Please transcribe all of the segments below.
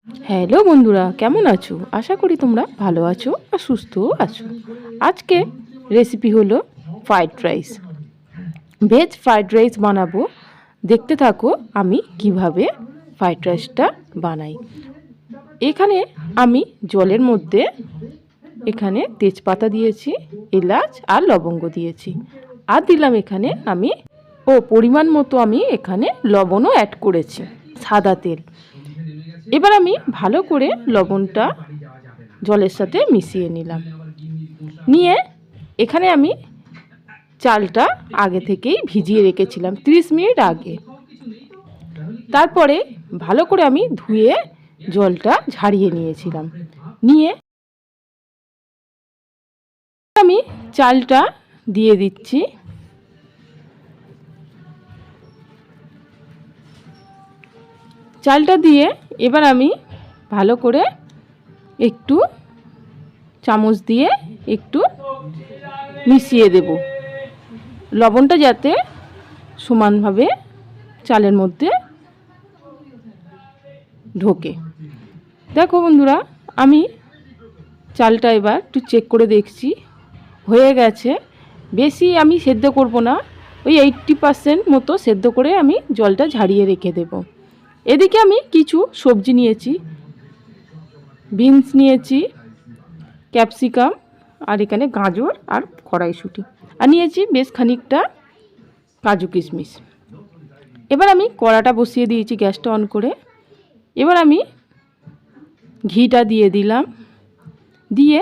Hello বন্ধুরা, কেমন আছো? আশা করি তোমরা ভালো আছো আর সুস্থও আছো। আজকে রেসিপি হলো fried rice. Veg fried rice বানাবো। দেখতে থাকো আমি কিভাবে ফ্রাইড রাইসটা বানাই। এখানে আমি জলের মধ্যে এখানে তেজপাতা দিয়েছি, এলাচ আর লবঙ্গ দিয়েছি, আর দিলাম এখানে আমি পরিমাণ মতো আমি এখানে লবণও অ্যাড করেছি, সাদা তেল। এবার আমি ভালো করে লবণটা জলের সাথে মিশিয়ে নিলাম। নিয়ে এখানে আমি চালটা আগে থেকেই ভিজিয়ে রেখেছিলাম 30 মিনিট আগে। তারপরে ভালো করে আমি ধুয়ে জলটা ঝারিয়ে নিয়েছিলাম। নিয়ে আমি চালটা দিয়ে দিচ্ছি। চালটা দিয়ে এবার আমি ভালো করে একটু চামচ দিয়ে একটু মিশিয়ে দেব, লবণটা যাতে সমানভাবে চালের মধ্যে ঢোকে। দেখো বন্ধুরা, আমি চালটা এবার একটু চেক করে দেখছি, হয়ে গেছে। বেশি আমি সেদ্ধ করব না, ওই 80% মতো সেদ্ধ করে আমি জলটা ঝারিয়ে রেখে দেব। এদিকে আমি কিছু সবজি নিয়েছি, বিনস নিয়েছি, ক্যাপসিকাম, আর এখানে গাজর আর কড়াইশুঁটি, আর নিয়েছি বেশ খানিকটা কাজু কিশমিশ। এবার আমি কড়াটা বসিয়ে দিয়েছি গ্যাসটা অন করে। এবার আমি ঘিটা দিয়ে দিলাম, দিয়ে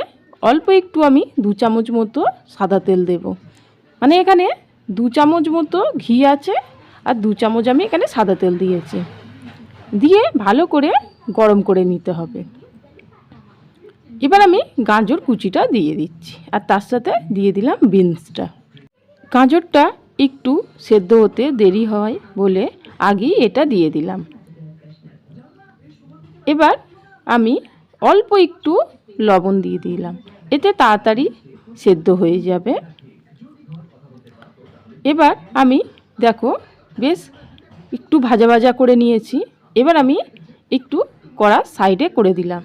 অল্প একটু আমি 2 চামচ মতো সাদা তেল দেব। মানে এখানে 2 চামচ মতো ঘি আছে আর 2 চামচ আমি এখানে সাদা তেল দিয়েছি। দিয়ে ভালো করে গরম করে নিতে হবে। এবার আমি গাজর কুচিটা দিয়ে দিচ্ছি, আর তার সাথে দিয়ে দিলাম বিনসটা। গাজরটা একটু সেদ্ধ হতে দেরি হয় বলে আগেই এটা দিয়ে দিলাম। এবার আমি অল্প একটু লবণ দিয়ে দিলাম, এতে তাড়াতাড়ি সেদ্ধ হয়ে যাবে। এবার আমি দেখো বেশ একটু ভাজা ভাজা করে নিয়েছি। এবার আমি একটু কড়া সাইডে করে দিলাম,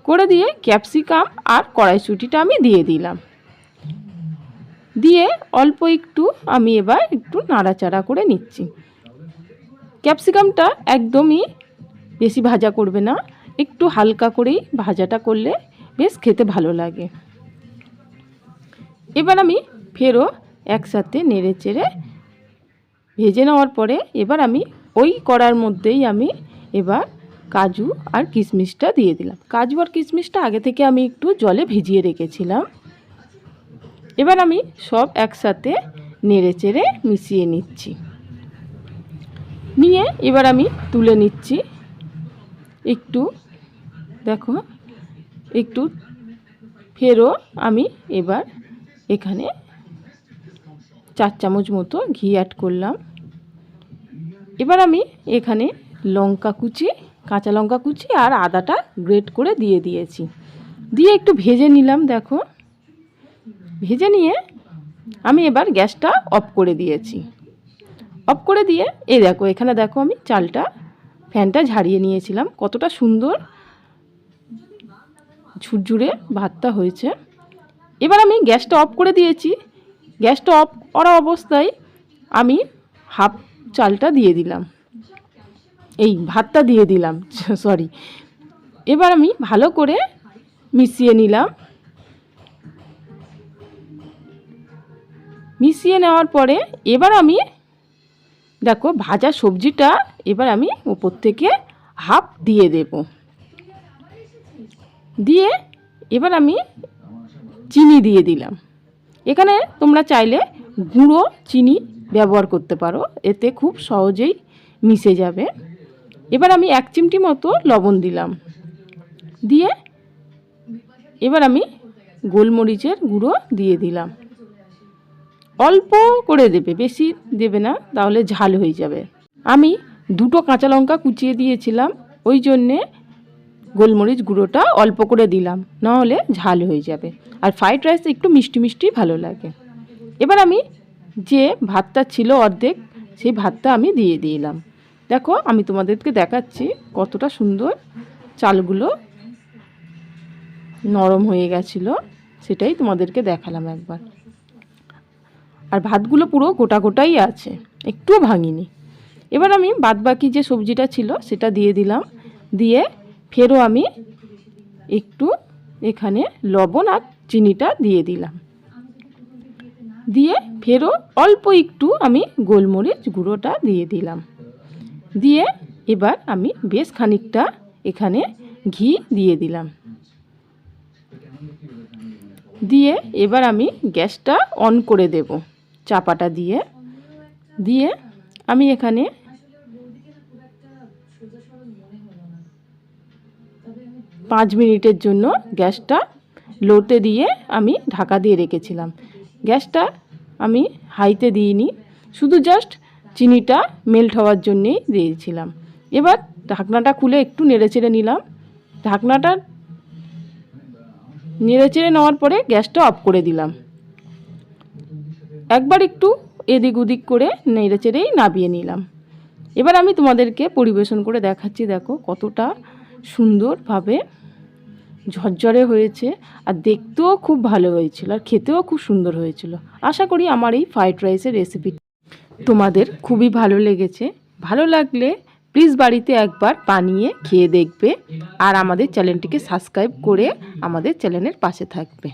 করে দিয়ে ক্যাপসিকাম আর কড়াইশুঁটিটা আমি দিয়ে দিলাম। দিয়ে অল্প একটু আমি এবার একটু নাড়াচাড়া করে নিচ্ছি। ক্যাপসিকামটা একদমই বেশি ভাজা করবে না, একটু হালকা করেই ভাজাটা করলে বেশ খেতে ভালো লাগে। এবার আমি ফেরও একসাথে নেড়ে চেড়ে ভেজে নেওয়ার পরে এবার আমি ওই কড়ার মধ্যেই আমি এবার কাজু আর কিশমিশটা দিয়ে দিলাম। কাজু আর কিশমিশটা আগে থেকে আমি একটু জলে ভিজিয়ে রেখেছিলাম। এবার আমি সব একসাথে নেড়ে চেড়ে মিশিয়ে নিচ্ছি। নিয়ে এবার আমি তুলে নিচ্ছি। একটু দেখো, একটু ফেরও আমি এবার এখানে 4 চামচ মতো ঘি অ্যাড করলাম। এবার আমি এখানে লঙ্কা কুচি, কাঁচা লঙ্কা কুচি আর আদাটা গ্রেট করে দিয়ে দিয়েছি। দিয়ে একটু ভেজে নিলাম। দেখো, ভেজে নিয়ে আমি এবার গ্যাসটা অফ করে দিয়েছি। অফ করে দিয়ে দেখো এখানে দেখো আমি চালটা ফ্যানটা ঝাড়িয়ে নিয়েছিলাম, কতটা সুন্দর ঝুরঝুরে ভাতটা হয়েছে। এবার আমি গ্যাসটা অফ করে দিয়েছি। গ্যাসটা অফ করা অবস্থায় আমি হাফ চালটা দিয়ে দিলাম, এই ভাতটা দিয়ে দিলাম, সরি। এবার আমি ভালো করে মিশিয়ে নিলাম। মিশিয়ে নেওয়ার পরে এবার আমি দেখো ভাজা সবজিটা এবার আমি উপর থেকে হাফ দিয়ে দেব। দিয়ে এবার আমি চিনি দিয়ে দিলাম। এখানে তোমরা চাইলে গুঁড়ো চিনি ব্যবহার করতে পারো, এতে খুব সহজেই মিশে যাবে। এবার আমি 1 চিমটি মতো লবণ দিলাম। দিয়ে এবার আমি গোলমরিচের গুঁড়ো দিয়ে দিলাম। অল্প করে দেবে, বেশি দেবে না, তাহলে ঝাল হয়ে যাবে। আমি 2টো কাঁচা লঙ্কা কুচিয়ে দিয়েছিলাম, ওই জন্যে গোলমরিচ গুঁড়োটা অল্প করে দিলাম, নাহলে ঝাল হয়ে যাবে। আর ফ্রাইড রাইস একটু মিষ্টি মিষ্টি ভালো লাগে। এবার আমি যে ভাতটা ছিল অর্ধেক, সেই ভাতটা আমি দিয়ে দিলাম। দেখো আমি তোমাদেরকে দেখাচ্ছি কতটা সুন্দর চালগুলো নরম হয়ে গেছিলো, সেটাই তোমাদেরকে দেখালাম একবার। আর ভাতগুলো পুরো গোটা গোটাই আছে, একটুও ভাঙিনি। এবার আমি বাদবাকি যে সবজিটা ছিল সেটা দিয়ে দিলাম, দিয়ে ফেরও আমি একটু এখানে লবণ আর চিনিটা দিয়ে দিলাম, দিয়ে ফেরও অল্প একটু আমি গোলমরিচ গুঁড়োটা দিয়ে দিলাম, দিয়ে এবার আমি বেশ খানিকটা এখানে ঘি দিয়ে দিলাম, দিয়ে এবার আমি গ্যাসটা অন করে দেব চাপাটা দিয়ে। দিয়ে আমি এখানে 5 মিনিটের জন্য গ্যাসটা লোতে দিয়ে আমি ঢাকা দিয়ে রেখেছিলাম। গ্যাসটা আমি হাইতে দিইনি, শুধু জাস্ট চিনিটা মেল্ট হওয়ার জন্যেই দিয়েছিলাম। এবার ঢাকনাটা খুলে একটু নেড়েচেড়ে নিলাম। ঢাকনাটা নেড়েচেড়ে নেওয়ার পরে গ্যাসটা অফ করে দিলাম। একবার একটু এদিক ওদিক করে নেড়েচেড়েই নামিয়ে নিলাম। এবার আমি তোমাদেরকে পরিবেশন করে দেখাচ্ছি, দেখো কতটা সুন্দরভাবে ঝরঝরে হয়েছে, আর দেখতেও খুব ভালো হয়েছিল, আর খেতেও খুব সুন্দর হয়েছিল। আশা করি আমার এই ফ্রাইড রাইসের রেসিপি তোমাদের খুবই ভালো লেগেছে। ভালো লাগলে প্লিজ বাড়িতে একবার বানিয়ে খেয়ে দেখবে, আর আমাদের চ্যানেলটিকে সাবস্ক্রাইব করে আমাদের চ্যানেলের পাশে থাকবে।